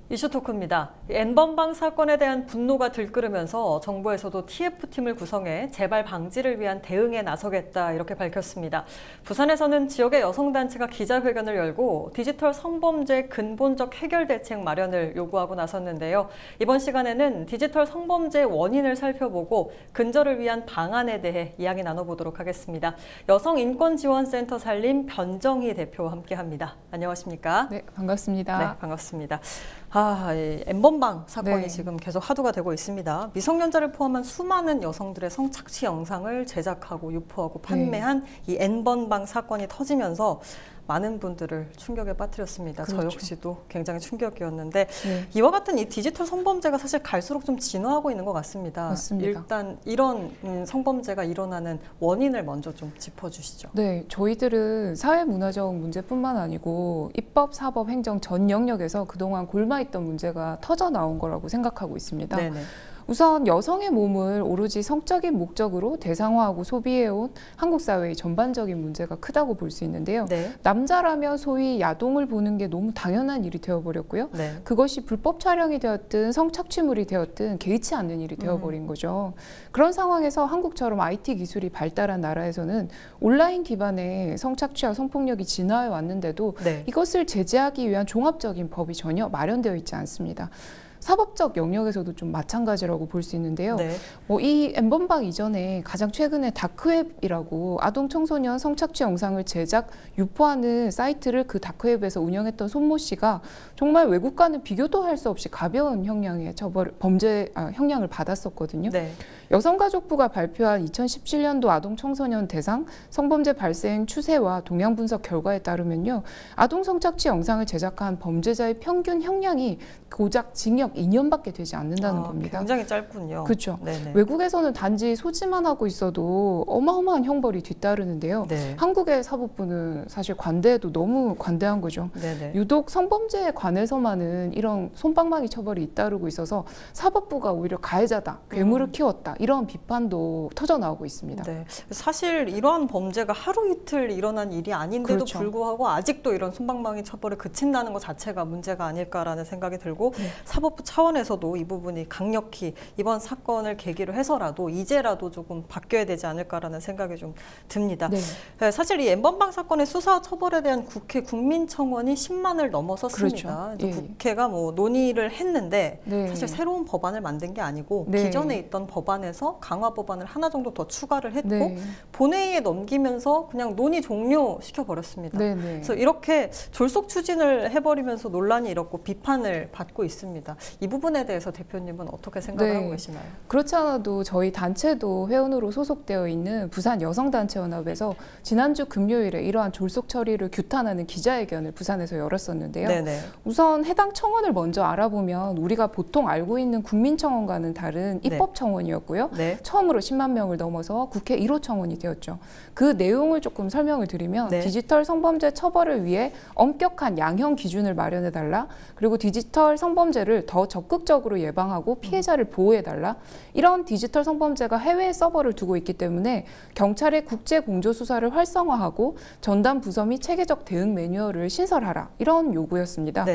이슈토크입니다. N번방 사건에 대한 분노가 들끓으면서 정부에서도 TF팀을 구성해 재발 방지를 위한 대응에 나서겠다 이렇게 밝혔습니다. 부산에서는 지역의 여성단체가 기자회견을 열고 디지털 성범죄 근본적 해결 대책 마련을 요구하고 나섰는데요. 이번 시간에는 디지털 성범죄 원인을 살펴보고 근절을 위한 방안에 대해 이야기 나눠보도록 하겠습니다. 여성인권지원센터 살림 변정희 대표와 함께합니다. 안녕하십니까? 네, 반갑습니다. 네, 반갑습니다. N번방 사건이 지금 계속 화두가 되고 있습니다. 미성년자를 포함한 수많은 여성들의 성착취 영상을 제작하고 유포하고 판매한 이 N번방 사건이 터지면서 많은 분들을 충격에 빠뜨렸습니다. 그렇죠. 저 역시도 굉장히 충격이었는데 이와 같은 이 디지털 성범죄가 사실 갈수록 좀 진화하고 있는 것 같습니다. 맞습니다. 일단 이런 성범죄가 일어나는 원인을 먼저 좀 짚어주시죠. 네, 저희들은 사회문화적 문제뿐만 아니고 입법, 사법, 행정 전 영역에서 그동안 골마있던 문제가 터져 나온 거라고 생각하고 있습니다. 네네. 우선 여성의 몸을 오로지 성적인 목적으로 대상화하고 소비해온 한국 사회의 전반적인 문제가 크다고 볼 수 있는데요. 남자라면 소위 야동을 보는 게 너무 당연한 일이 되어버렸고요. 그것이 불법 촬영이 되었든 성착취물이 되었든 개의치 않는 일이 되어버린 거죠. 그런 상황에서 한국처럼 IT 기술이 발달한 나라에서는 온라인 기반의 성착취와 성폭력이 진화해 왔는데도 이것을 제재하기 위한 종합적인 법이 전혀 마련되어 있지 않습니다. 사법적 영역에서도 좀 마찬가지라고 볼 수 있는데요. 이 N번방 이전에 가장 최근에 다크웹이라고 아동 청소년 성착취 영상을 제작, 유포하는 사이트를 그 다크웹에서 운영했던 손모 씨가 정말 외국과는 비교도 할 수 없이 가벼운 형량의 형량을 받았었거든요. 여성가족부가 발표한 2017년도 아동 청소년 대상 성범죄 발생 추세와 동향 분석 결과에 따르면요. 아동 성착취 영상을 제작한 범죄자의 평균 형량이 고작 징역 2년밖에 되지 않는다는 겁니다. 굉장히 짧군요. 그렇죠. 외국에서는 단지 소지만 하고 있어도 어마어마한 형벌이 뒤따르는데요. 한국의 사법부는 사실 관대해도 너무 관대한 거죠. 유독 성범죄에 관해서만은 이런 솜방망이 처벌이 잇따르고 있어서 사법부가 오히려 가해자다, 괴물을 키웠다 이런 비판도 터져 나오고 있습니다. 사실 이러한 범죄가 하루 이틀 일어난 일이 아닌데도 불구하고 아직도 이런 솜방망이 처벌에 그친다는 것 자체가 문제가 아닐까라는 생각이 들고 사법부 차원에서도 이 부분이 강력히 이번 사건을 계기로 해서라도 이제라도 조금 바뀌어야 되지 않을까라는 생각이 좀 듭니다. 사실 이 N번방 사건의 수사 처벌에 대한 국회 국민청원이 10만을 넘어섰습니다. 국회가 논의를 했는데 사실 새로운 법안을 만든 게 아니고 기존에 있던 법안에서 강화 법안을 하나 정도 더 추가를 했고 본회의에 넘기면서 그냥 논의 종료시켜 버렸습니다. 그래서 이렇게 졸속 추진을 해버리면서 논란이 일었고 비판을 받고 있습니다. 이 부분에 대해서 대표님은 어떻게 생각하고 계시나요? 그렇지 않아도 저희 단체도 회원으로 소속되어 있는 부산 여성단체연합에서 지난주 금요일에 이러한 졸속 처리를 규탄하는 기자회견을 부산에서 열었었는데요. 우선 해당 청원을 먼저 알아보면 우리가 보통 알고 있는 국민청원과는 다른 입법청원이었고요. 처음으로 10만 명을 넘어서 국회 1호 청원이 되었죠. 그 내용을 조금 설명을 드리면 디지털 성범죄 처벌을 위해 엄격한 양형 기준을 마련해달라. 그리고 디지털 성범죄를 더 적극적으로 예방하고 피해자를 보호해달라. 이런 디지털 성범죄가 해외 서버를 두고 있기 때문에 경찰의 국제 공조 수사를 활성화하고 전담 부서 및 체계적 대응 매뉴얼을 신설하라. 이런 요구였습니다.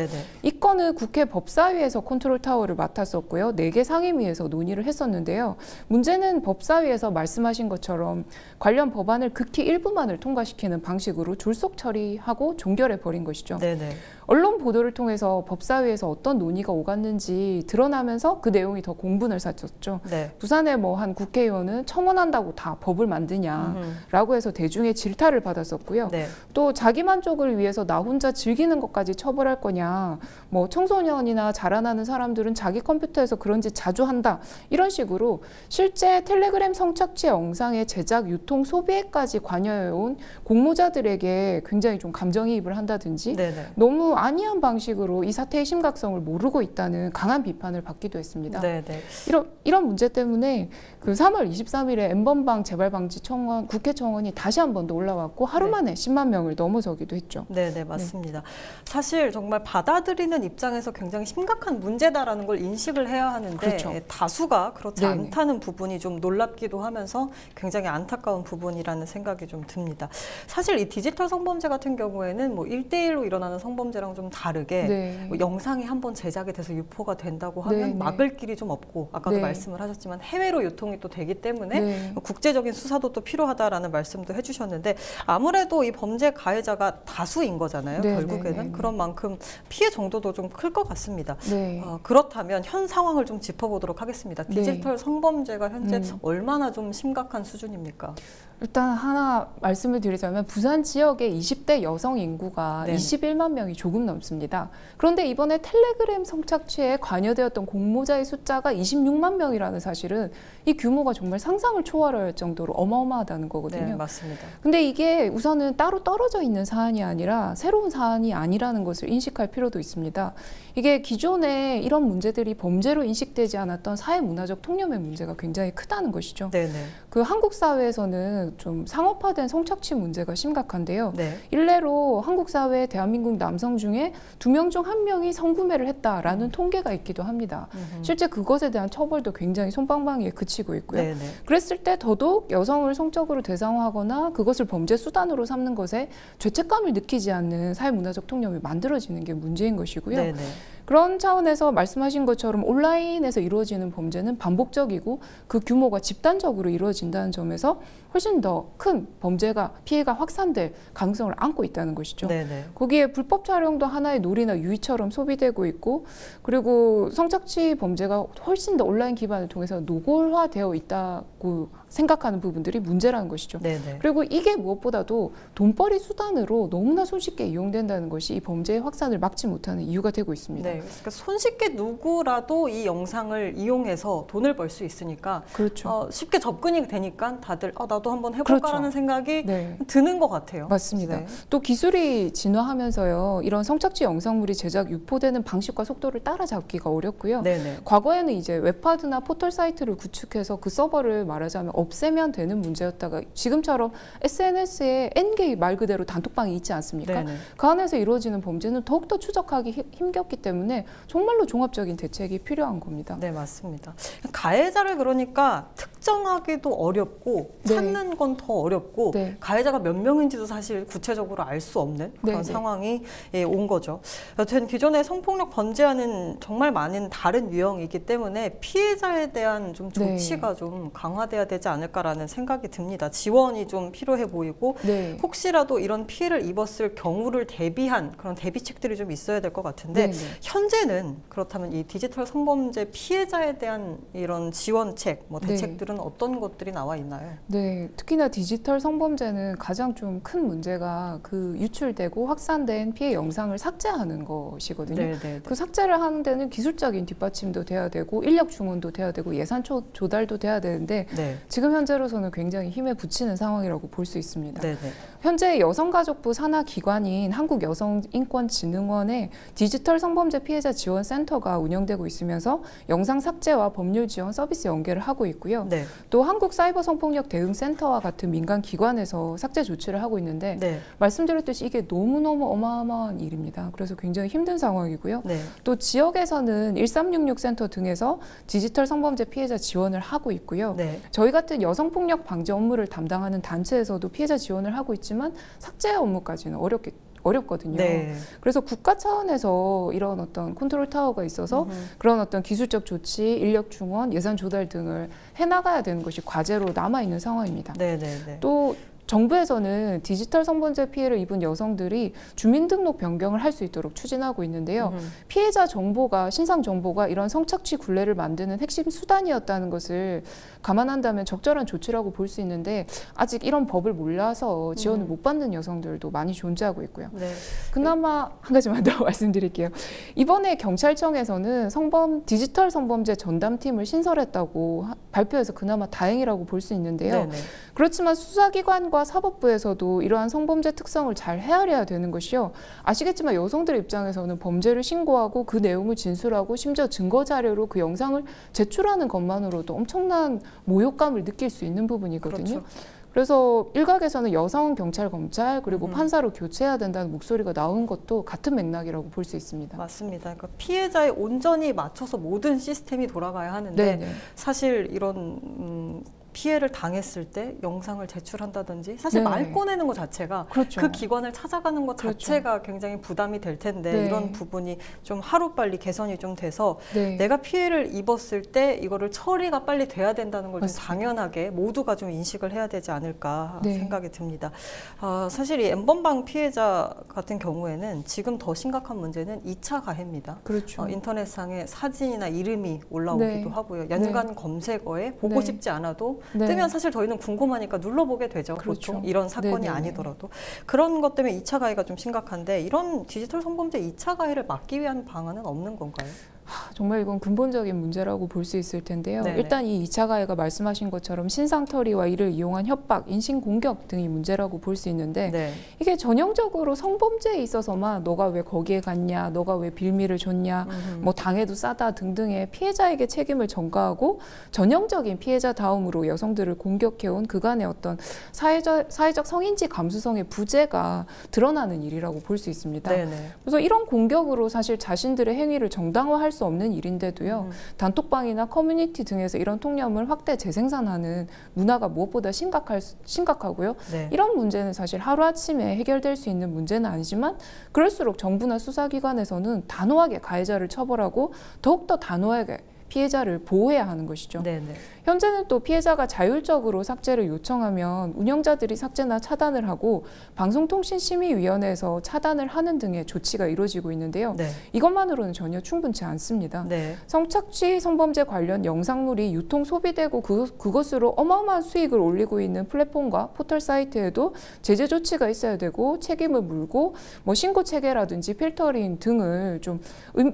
이 건은 국회 법사위에서 컨트롤 타워를 맡았었고요. 4개 상임위에서 논의를 했었는데요. 문제는 법사위에서 말씀하신 것처럼 관련 법안을 극히 일부만을 통과시키는 방식으로 졸속 처리하고 종결해 버린 것이죠. 언론 보도를 통해서 법사위에서 어떤 논의가 오갔는지 드러나면서 그 내용이 더 공분을 샀었죠. 부산의 한 국회의원은 청원한다고 다 법을 만드냐라고 해서 대중의 질타를 받았었고요. 또 자기 만족을 위해서 나 혼자 즐기는 것까지 처벌할 거냐. 청소년이나 자라나는 사람들은 자기 컴퓨터에서 그런 짓 자주 한다. 이런 식으로 실제 텔레그램 성착취 영상의 제작, 유통, 소비에까지 관여해온 공모자들에게 굉장히 좀 감정이입을 한다든지 너무 안이한 방식으로 이 사태의 심각성을 모르고 있다는 강한 비판을 받기도 했습니다. 이런 문제 때문에 그 3월 23일에 N번방 재발방지 청원, 국회 청원이 다시 한 번 더 올라왔고 하루 만에 10만 명을 넘어서기도 했죠. 맞습니다. 사실 정말 받아들이는 입장에서 굉장히 심각한 문제다라는 걸 인식을 해야 하는데 다수가 그렇지 않다는 부분이 좀 놀랍기도 하면서 굉장히 안타까운 부분이라는 생각이 좀 듭니다. 사실 이 디지털 성범죄 같은 경우에는 1대1로 일어나는 성범죄랑 사건들이랑 좀 다르게 뭐 영상이 한번 제작이 돼서 유포가 된다고 하면 막을 길이 좀 없고 아까도 말씀을 하셨지만 해외로 유통이 또 되기 때문에 국제적인 수사도 또 필요하다라는 말씀도 해주셨는데 아무래도 이 범죄 가해자가 다수인 거잖아요. 결국에는 그런 만큼 피해 정도도 좀 클 것 같습니다. 그렇다면 현 상황을 좀 짚어보도록 하겠습니다. 디지털 성범죄가 현재 얼마나 좀 심각한 수준입니까? 일단 하나 말씀을 드리자면 부산 지역의 20대 여성 인구가 21만 명이 조금 넘습니다. 그런데 이번에 텔레그램 성착취에 관여되었던 공모자의 숫자가 26만 명이라는 사실은 이 규모가 정말 상상을 초월할 정도로 어마어마하다는 거거든요. 네, 맞습니다. 근데 이게 우선은 따로 떨어져 있는 사안이 아니라 새로운 사안이 아니라는 것을 인식할 필요도 있습니다. 이게 기존에 이런 문제들이 범죄로 인식되지 않았던 사회문화적 통념의 문제가 굉장히 크다는 것이죠. 그 한국 사회에서는 좀 상업화된 성착취 문제가 심각한데요. 일례로 한국 사회 대한민국 남성 중에 2명 중 1명이 성구매를 했다라는 통계가 있기도 합니다. 실제 그것에 대한 처벌도 굉장히 솜방망이에 그치고 있고요. 그랬을 때 더더욱 여성을 성적으로 대상화하거나 그것을 범죄 수단으로 삼는 것에 죄책감을 느끼지 않는 사회문화적 통념이 만들어지는 게 문제인 것이고요. 그런 차원에서 말씀하신 것처럼 온라인에서 이루어지는 범죄는 반복적이고 그 규모가 집단적으로 이루어진다는 점에서 훨씬 더 큰 범죄가 피해가 확산될 가능성을 안고 있다는 것이죠. 거기에 불법 촬영도 하나의 놀이나 유의처럼 소비되고 있고 그리고 성착취 범죄가 훨씬 더 온라인 기반을 통해서 노골화되어 있다고 생각하는 부분들이 문제라는 것이죠. 그리고 이게 무엇보다도 돈벌이 수단으로 너무나 손쉽게 이용된다는 것이 이 범죄의 확산을 막지 못하는 이유가 되고 있습니다. 그러니까 손쉽게 누구라도 이 영상을 이용해서 돈을 벌 수 있으니까 쉽게 접근이 되니까 다들 나도 한번 해볼까라는 생각이 드는 것 같아요. 맞습니다. 또 기술이 진화하면서요. 이런 성착취 영상물이 제작, 유포되는 방식과 속도를 따라잡기가 어렵고요. 과거에는 이제 웹하드나 포털 사이트를 구축해서 그 서버를 말하자면 없애면 되는 문제였다가 지금처럼 SNS에 N개의 말 그대로 단톡방이 있지 않습니까? 그 안에서 이루어지는 범죄는 더욱더 추적하기 힘겹기 때문에 정말로 종합적인 대책이 필요한 겁니다. 네, 맞습니다. 가해자를 그러니까 특정하기도 어렵고 찾는 건 더 어렵고 가해자가 몇 명인지도 사실 구체적으로 알 수 없는 그런 상황이 온 거죠. 여튼 기존의 성폭력 범죄와는 정말 많은 다른 유형이기 때문에 피해자에 대한 좀 조치가 좀 강화돼야 되지 않을까라는 생각이 듭니다. 지원이 좀 필요해 보이고 혹시라도 이런 피해를 입었을 경우를 대비한 그런 대비책들이 좀 있어야 될 것 같은데 현재는 그렇다면 이 디지털 성범죄 피해자에 대한 이런 지원책, 뭐 대책들은 어떤 것들이 나와 있나요? 특히나 디지털 성범죄는 가장 좀 큰 문제가 그 유출되고 확산된 피해 영상을 삭제하는 것이거든요. 그 삭제를 하는 데는 기술적인 뒷받침도 돼야 되고 인력 중원도 돼야 되고 예산 조달도 돼야 되는데 지금 현재로서는 굉장히 힘에 부치는 상황이라고 볼 수 있습니다. 현재 여성가족부 산하 기관인 한국여성인권진흥원의 디지털 성범죄 피해자 지원센터가 운영되고 있으면서 영상 삭제와 법률 지원 서비스 연계를 하고 있고요. 또 한국사이버성폭력 대응센터와 같은 민간 기관에서 삭제 조치를 하고 있는데 말씀드렸듯이 이게 너무너무 어마어마한 일입니다. 그래서 굉장히 힘든 상황이고요. 또 지역에서는 1366 센터 등에서 디지털 성범죄 피해자 지원을 하고 있고요. 저희 같은 여성폭력 방지 업무를 담당하는 단체에서도 피해자 지원을 하고 있지만 삭제 업무까지는 어렵거든요. 그래서 국가 차원에서 이런 어떤 컨트롤 타워가 있어서 그런 어떤 기술적 조치, 인력 중원, 예산 조달 등을 해나가야 되는 것이 과제로 남아있는 상황입니다. 또 정부에서는 디지털 성범죄 피해를 입은 여성들이 주민등록 변경을 할 수 있도록 추진하고 있는데요. 피해자 정보가, 신상 정보가 이런 성착취 굴레를 만드는 핵심 수단이었다는 것을 감안한다면 적절한 조치라고 볼 수 있는데 아직 이런 법을 몰라서 지원을 못 받는 여성들도 많이 존재하고 있고요. 그나마 한 가지만 더 말씀드릴게요. 이번에 경찰청에서는 디지털 성범죄 전담팀을 신설했다고 발표해서 그나마 다행이라고 볼 수 있는데요. 그렇지만 수사기관과 사법부에서도 이러한 성범죄 특성을 잘 헤아려야 되는 것이요. 아시겠지만 여성들의 입장에서는 범죄를 신고하고 그 내용을 진술하고 심지어 증거 자료로 그 영상을 제출하는 것만으로도 엄청난 모욕감을 느낄 수 있는 부분이거든요. 그래서 일각에서는 여성 경찰, 검찰 그리고 판사로 교체해야 된다는 목소리가 나온 것도 같은 맥락이라고 볼 수 있습니다. 맞습니다. 그러니까 피해자에 온전히 맞춰서 모든 시스템이 돌아가야 하는데 사실 이런 피해를 당했을 때 영상을 제출한다든지 사실 말 꺼내는 것 자체가 그렇죠. 그 기관을 찾아가는 것 자체가 굉장히 부담이 될 텐데 이런 부분이 좀 하루빨리 개선이 좀 돼서 내가 피해를 입었을 때 이거를 처리가 빨리 돼야 된다는 걸 좀 당연하게 모두가 좀 인식을 해야 되지 않을까 생각이 듭니다. 사실 이 N번방 피해자 같은 경우에는 지금 더 심각한 문제는 2차 가해입니다. 그렇죠. 인터넷상에 사진이나 이름이 올라오기도 하고요. 연관 검색어에 보고 싶지 않아도 뜨면 사실 저희는 궁금하니까 눌러보게 되죠. 그렇죠. 보통 이런 사건이 아니더라도. 그런 것 때문에 2차 가해가 좀 심각한데 이런 디지털 성범죄 2차 가해를 막기 위한 방안은 없는 건가요? 정말 이건 근본적인 문제라고 볼 수 있을 텐데요. 일단 이 2차 가해가 말씀하신 것처럼 신상털이와 이를 이용한 협박, 인신공격 등이 문제라고 볼 수 있는데 이게 전형적으로 성범죄에 있어서만 너가 왜 거기에 갔냐, 너가 왜 빌미를 줬냐, 뭐 당해도 싸다 등등의 피해자에게 책임을 전가하고 전형적인 피해자 다음으로 여성들을 공격해온 그간의 어떤 사회적 성인지 감수성의 부재가 드러나는 일이라고 볼 수 있습니다. 그래서 이런 공격으로 사실 자신들의 행위를 정당화할 수 없는 일인데도요. 단톡방이나 커뮤니티 등에서 이런 통념을 확대 재생산하는 문화가 무엇보다 심각하고요. 이런 문제는 사실 하루아침에 해결될 수 있는 문제는 아니지만 그럴수록 정부나 수사기관에서는 단호하게 가해자를 처벌하고 더욱더 단호하게 피해자를 보호해야 하는 것이죠. 현재는 또 피해자가 자율적으로 삭제를 요청하면 운영자들이 삭제나 차단을 하고 방송통신심의위원회에서 차단을 하는 등의 조치가 이루어지고 있는데요. 이것만으로는 전혀 충분치 않습니다. 성착취, 성범죄 관련 영상물이 유통, 소비되고 그것으로 어마어마한 수익을 올리고 있는 플랫폼과 포털 사이트에도 제재 조치가 있어야 되고 책임을 물고 뭐 신고 체계라든지 필터링 등을 좀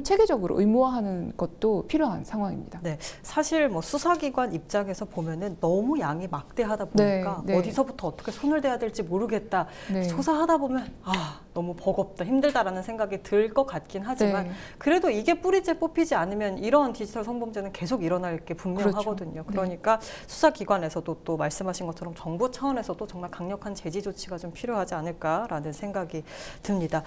체계적으로 의무화하는 것도 필요한 상황입니다. 사실 뭐 수사기관 입장에서 보면은 너무 양이 막대하다 보니까 어디서부터 어떻게 손을 대야 될지 모르겠다. 조사하다 보면 너무 버겁다, 힘들다라는 생각이 들 것 같긴 하지만 그래도 이게 뿌리째 뽑히지 않으면 이런 디지털 성범죄는 계속 일어날 게 분명하거든요. 그러니까 수사기관에서도 또 말씀하신 것처럼 정부 차원에서도 정말 강력한 제지 조치가 좀 필요하지 않을까라는 생각이 듭니다.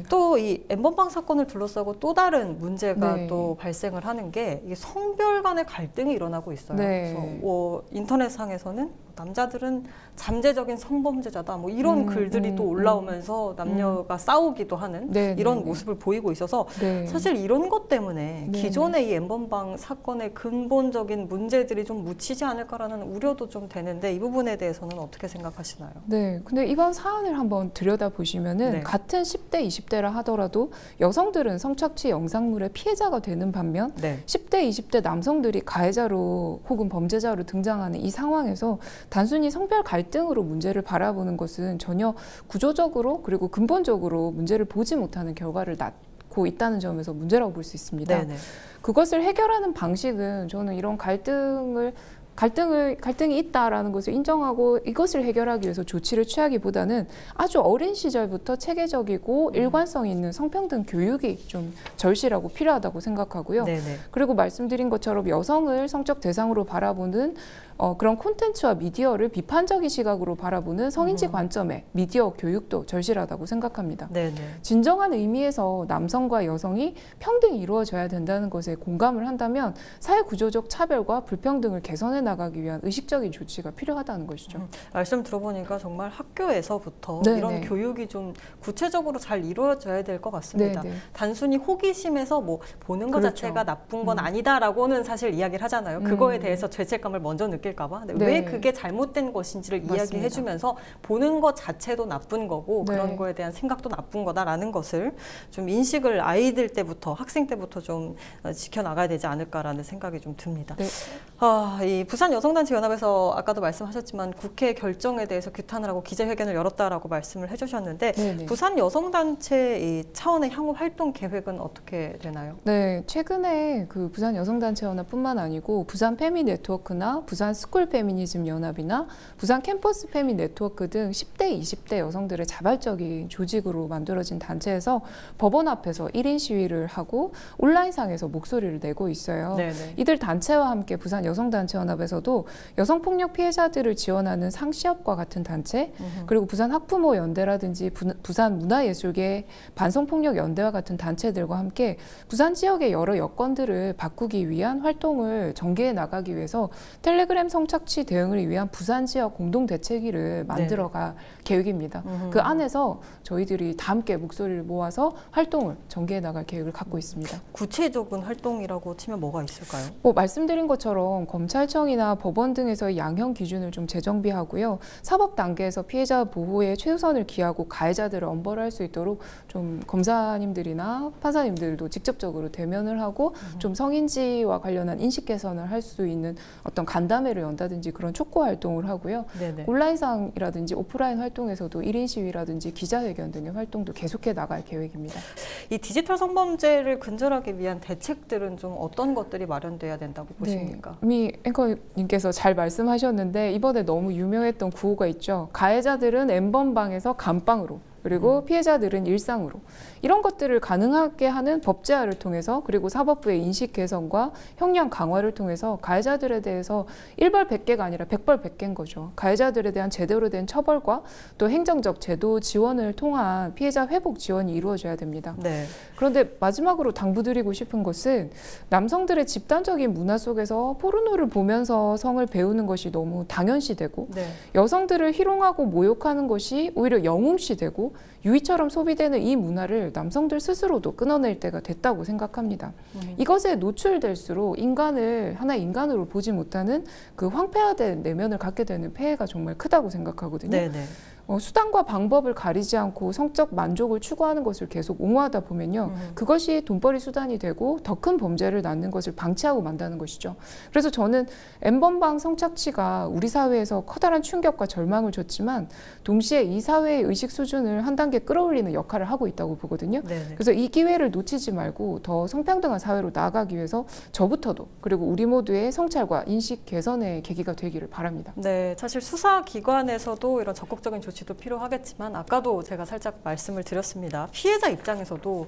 또 이 N번방 사건을 둘러싸고 또 다른 문제가 또 발생을 하는 게 이게 성별 간의 갈등이 일어나고 있어요. 그래서 인터넷상에서는 남자들은 잠재적인 성범죄자다 뭐 이런 글들이 또 올라오면서 남녀가 싸우기도 하는 이런 모습을 보이고 있어서 사실 이런 것 때문에 기존의 이 N번방 사건의 근본적인 문제들이 좀 묻히지 않을까라는 우려도 좀 되는데 이 부분에 대해서는 어떻게 생각하시나요? 근데 이번 사안을 한번 들여다보시면은 같은 10대, 20대라 하더라도 여성들은 성착취 영상물의 피해자가 되는 반면 10대, 20대 남성들이 가해자로 혹은 범죄자로 등장하는 이 상황에서 단순히 성별 갈등으로 문제를 바라보는 것은 전혀 구조적으로 그리고 근본적으로 문제를 보지 못하는 결과를 낳고 있다는 점에서 문제라고 볼 수 있습니다. 그것을 해결하는 방식은 저는 이런 갈등이 있다라는 것을 인정하고 이것을 해결하기 위해서 조치를 취하기보다는 아주 어린 시절부터 체계적이고 일관성 있는 성평등 교육이 좀 절실하고 필요하다고 생각하고요. 그리고 말씀드린 것처럼 여성을 성적 대상으로 바라보는 그런 콘텐츠와 미디어를 비판적인 시각으로 바라보는 성인지 관점의 미디어 교육도 절실하다고 생각합니다. 진정한 의미에서 남성과 여성이 평등이 이루어져야 된다는 것에 공감을 한다면 사회 구조적 차별과 불평등을 개선해 나가기 위한 의식적인 조치가 필요하다는 것이죠. 말씀 들어보니까 정말 학교에서부터 이런 교육이 좀 구체적으로 잘 이루어져야 될 것 같습니다. 단순히 호기심에서 뭐 보는 것 자체가 나쁜 건 아니다라고는 사실 이야기를 하잖아요. 그거에 대해서 죄책감을 먼저 느낄까 봐. 왜 그게 잘못된 것인지를 이야기해주면서 보는 것 자체도 나쁜 거고 그런 거에 대한 생각도 나쁜 거다라는 것을 좀 인식을 아이들 때부터 학생 때부터 좀 지켜나가야 되지 않을까라는 생각이 좀 듭니다. 이 부산 여성단체연합에서 아까도 말씀하셨지만 국회 결정에 대해서 규탄을 하고 기자회견을 열었다라고 말씀을 해주셨는데 부산 여성단체 차원의 향후 활동 계획은 어떻게 되나요? 최근에 그 부산 여성단체연합뿐만 아니고 부산 페미 네트워크나 부산 스쿨 페미니즘 연합이나 부산 캠퍼스 페미 네트워크 등 10대, 20대 여성들의 자발적인 조직으로 만들어진 단체에서 법원 앞에서 1인 시위를 하고 온라인상에서 목소리를 내고 있어요. 이들 단체와 함께 부산 여성단체연합은 연합에서도 여성폭력 피해자들을 지원하는 상시업과 같은 단체, 그리고 부산 학부모 연대라든지 부산 문화예술계 반성폭력 연대와 같은 단체들과 함께 부산 지역의 여러 여건들을 바꾸기 위한 활동을 전개해 나가기 위해서 텔레그램 성착취 대응을 위한 부산 지역 공동 대책위를 만들어갈 계획입니다. 그 안에서 저희들이 다 함께 목소리를 모아서 활동을 전개해 나갈 계획을 갖고 있습니다. 구체적인 활동이라고 치면 뭐가 있을까요? 말씀드린 것처럼 검찰청이나 법원 등에서의 양형 기준을 좀 재정비하고요. 사법 단계에서 피해자 보호에 최우선을 기하고 가해자들을 엄벌할 수 있도록 좀 검사님들이나 판사님들도 직접적으로 대면을 하고 좀 성인지와 관련한 인식 개선을 할 수 있는 어떤 간담회를 연다든지 그런 촉구 활동을 하고요. 네네. 온라인상이라든지 오프라인 활동에서도 1인 시위라든지 기자회견 등의 활동도 계속해 나갈 계획입니다. 이 디지털 성범죄를 근절하기 위한 대책들은 좀 어떤 것들이 마련돼야 된다고 보십니까? 이미 앵커님께서 잘 말씀하셨는데 이번에 너무 유명했던 구호가 있죠. 가해자들은 N번방에서 감방으로, 그리고 피해자들은 일상으로. 이런 것들을 가능하게 하는 법 제화를 통해서, 그리고 사법부의 인식 개선과 형량 강화를 통해서 가해자들에 대해서 일벌 100개가 아니라 100벌 100개인 거죠. 가해자들에 대한 제대로 된 처벌과 또 행정적 제도 지원을 통한 피해자 회복 지원이 이루어져야 됩니다. 네. 그런데 마지막으로 당부드리고 싶은 것은 남성들의 집단적인 문화 속에서 포르노를 보면서 성을 배우는 것이 너무 당연시되고 여성들을 희롱하고 모욕하는 것이 오히려 영웅시되고 유의처럼 소비되는 이 문화를 남성들 스스로도 끊어낼 때가 됐다고 생각합니다. 이것에 노출될수록 인간을 하나의 인간으로 보지 못하는 그 황폐화된 내면을 갖게 되는 폐해가 정말 크다고 생각하거든요. 네네. 수단과 방법을 가리지 않고 성적 만족을 추구하는 것을 계속 옹호하다 보면요. 그것이 돈벌이 수단이 되고 더 큰 범죄를 낳는 것을 방치하고 만다는 것이죠. 그래서 저는 N번방 성착취가 우리 사회에서 커다란 충격과 절망을 줬지만 동시에 이 사회의 의식 수준을 한 단계 끌어올리는 역할을 하고 있다고 보거든요. 네네. 그래서 이 기회를 놓치지 말고 더 성평등한 사회로 나아가기 위해서 저부터도, 그리고 우리 모두의 성찰과 인식 개선의 계기가 되기를 바랍니다. 네, 사실 수사기관에서도 이런 적극적인 조치도 필요하겠지만 아까도 제가 살짝 말씀을 드렸습니다. 피해자 입장에서도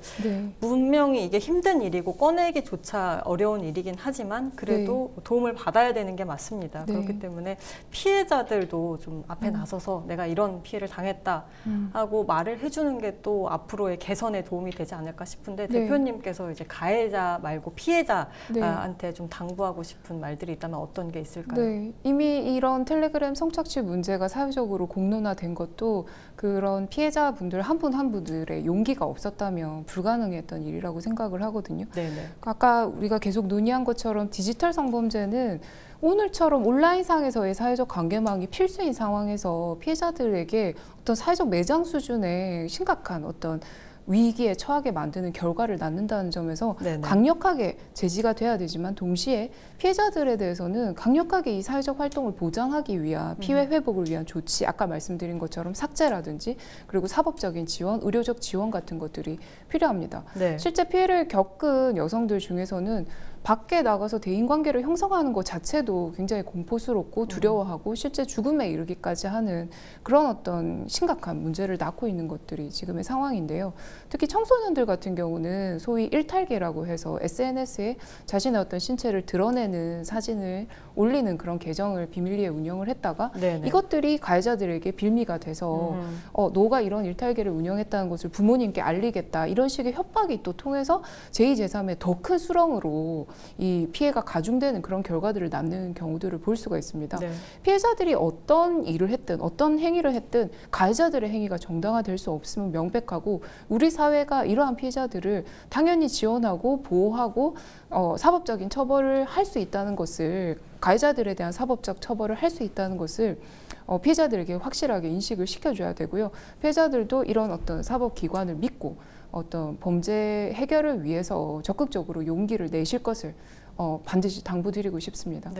분명히 이게 힘든 일이고 꺼내기조차 어려운 일이긴 하지만 그래도 도움을 받아야 되는 게 맞습니다. 그렇기 때문에 피해자들도 좀 앞에 나서서 내가 이런 피해를 당했다 하고 말을 해주는 게 또 앞으로의 개선에 도움이 되지 않을까 싶은데 대표님께서 이제 가해자 말고 피해자한테 좀 당부하고 싶은 말들이 있다면 어떤 게 있을까요? 네, 이미 이런 텔레그램 성착취 문제가 사회적으로 공론화된 것도 그런 피해자분들 한 분 한 분들의 용기가 없었다면 불가능했던 일이라고 생각을 하거든요. 네네. 아까 우리가 계속 논의한 것처럼 디지털 성범죄는 오늘처럼 온라인상에서의 사회적 관계망이 필수인 상황에서 피해자들에게 어떤 사회적 매장 수준의 심각한 어떤 위기에 처하게 만드는 결과를 낳는다는 점에서 강력하게 제지가 돼야 되지만 동시에 피해자들에 대해서는 강력하게 이 사회적 활동을 보장하기 위한 피해 회복을 위한 조치, 아까 말씀드린 것처럼 삭제라든지 그리고 사법적인 지원, 의료적 지원 같은 것들이 필요합니다. 실제 피해를 겪은 여성들 중에서는 밖에 나가서 대인관계를 형성하는 것 자체도 굉장히 공포스럽고 두려워하고 실제 죽음에 이르기까지 하는 그런 어떤 심각한 문제를 낳고 있는 것들이 지금의 상황인데요. 특히 청소년들 같은 경우는 소위 일탈계라고 해서 SNS에 자신의 어떤 신체를 드러내는 사진을 올리는 그런 계정을 비밀리에 운영을 했다가 이것들이 가해자들에게 빌미가 돼서 너가 이런 일탈계를 운영했다는 것을 부모님께 알리겠다 이런 식의 협박이 또 통해서 제2, 제3의 더 큰 수렁으로 이 피해가 가중되는 그런 결과들을 낳는 경우들을 볼 수가 있습니다. 피해자들이 어떤 일을 했든 어떤 행위를 했든 가해자들의 행위가 정당화될 수 없음은 명백하고 우리 사회가 이러한 피해자들을 당연히 지원하고 보호하고 사법적인 처벌을 할 수 있다는 것을, 가해자들에 대한 사법적 처벌을 할 수 있다는 것을 피해자들에게 확실하게 인식을 시켜줘야 되고요. 피해자들도 이런 어떤 사법기관을 믿고 어떤 범죄 해결을 위해서 적극적으로 용기를 내실 것을 반드시 당부드리고 싶습니다.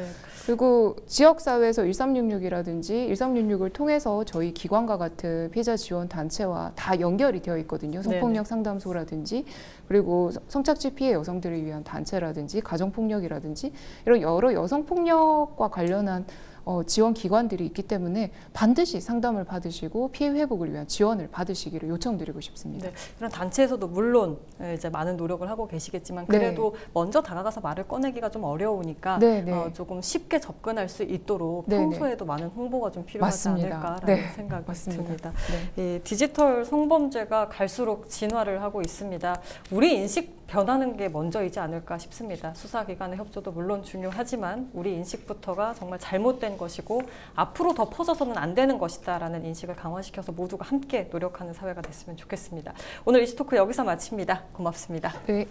그리고 지역사회에서 1366이라든지 1366을 통해서 저희 기관과 같은 피해자 지원 단체와 다 연결이 되어 있거든요. 성폭력 상담소라든지 그리고 성착취 피해 여성들을 위한 단체라든지 가정폭력이라든지 이런 여러 여성폭력과 관련한 지원 기관들이 있기 때문에 반드시 상담을 받으시고 피해 회복을 위한 지원을 받으시기를 요청드리고 싶습니다. 네, 이런 단체에서도 물론 이제 많은 노력을 하고 계시겠지만 그래도 네. 먼저 다가가서 말을 꺼내기가 좀 어려우니까 네, 네. 조금 쉽게 접근할 수 있도록 네, 평소에도 네. 많은 홍보가 좀 필요하지 맞습니다. 않을까라는 네, 생각이 맞습니다. 듭니다. 네. 이 디지털 성범죄가 갈수록 진화를 하고 있습니다. 우리 인식 변하는 게 먼저이지 않을까 싶습니다. 수사기관의 협조도 물론 중요하지만 우리 인식부터가 정말 잘못된 것이고 앞으로 더 퍼져서는 안 되는 것이다라는 인식을 강화시켜서 모두가 함께 노력하는 사회가 됐으면 좋겠습니다. 오늘 이슈토크 여기서 마칩니다. 고맙습니다. 네.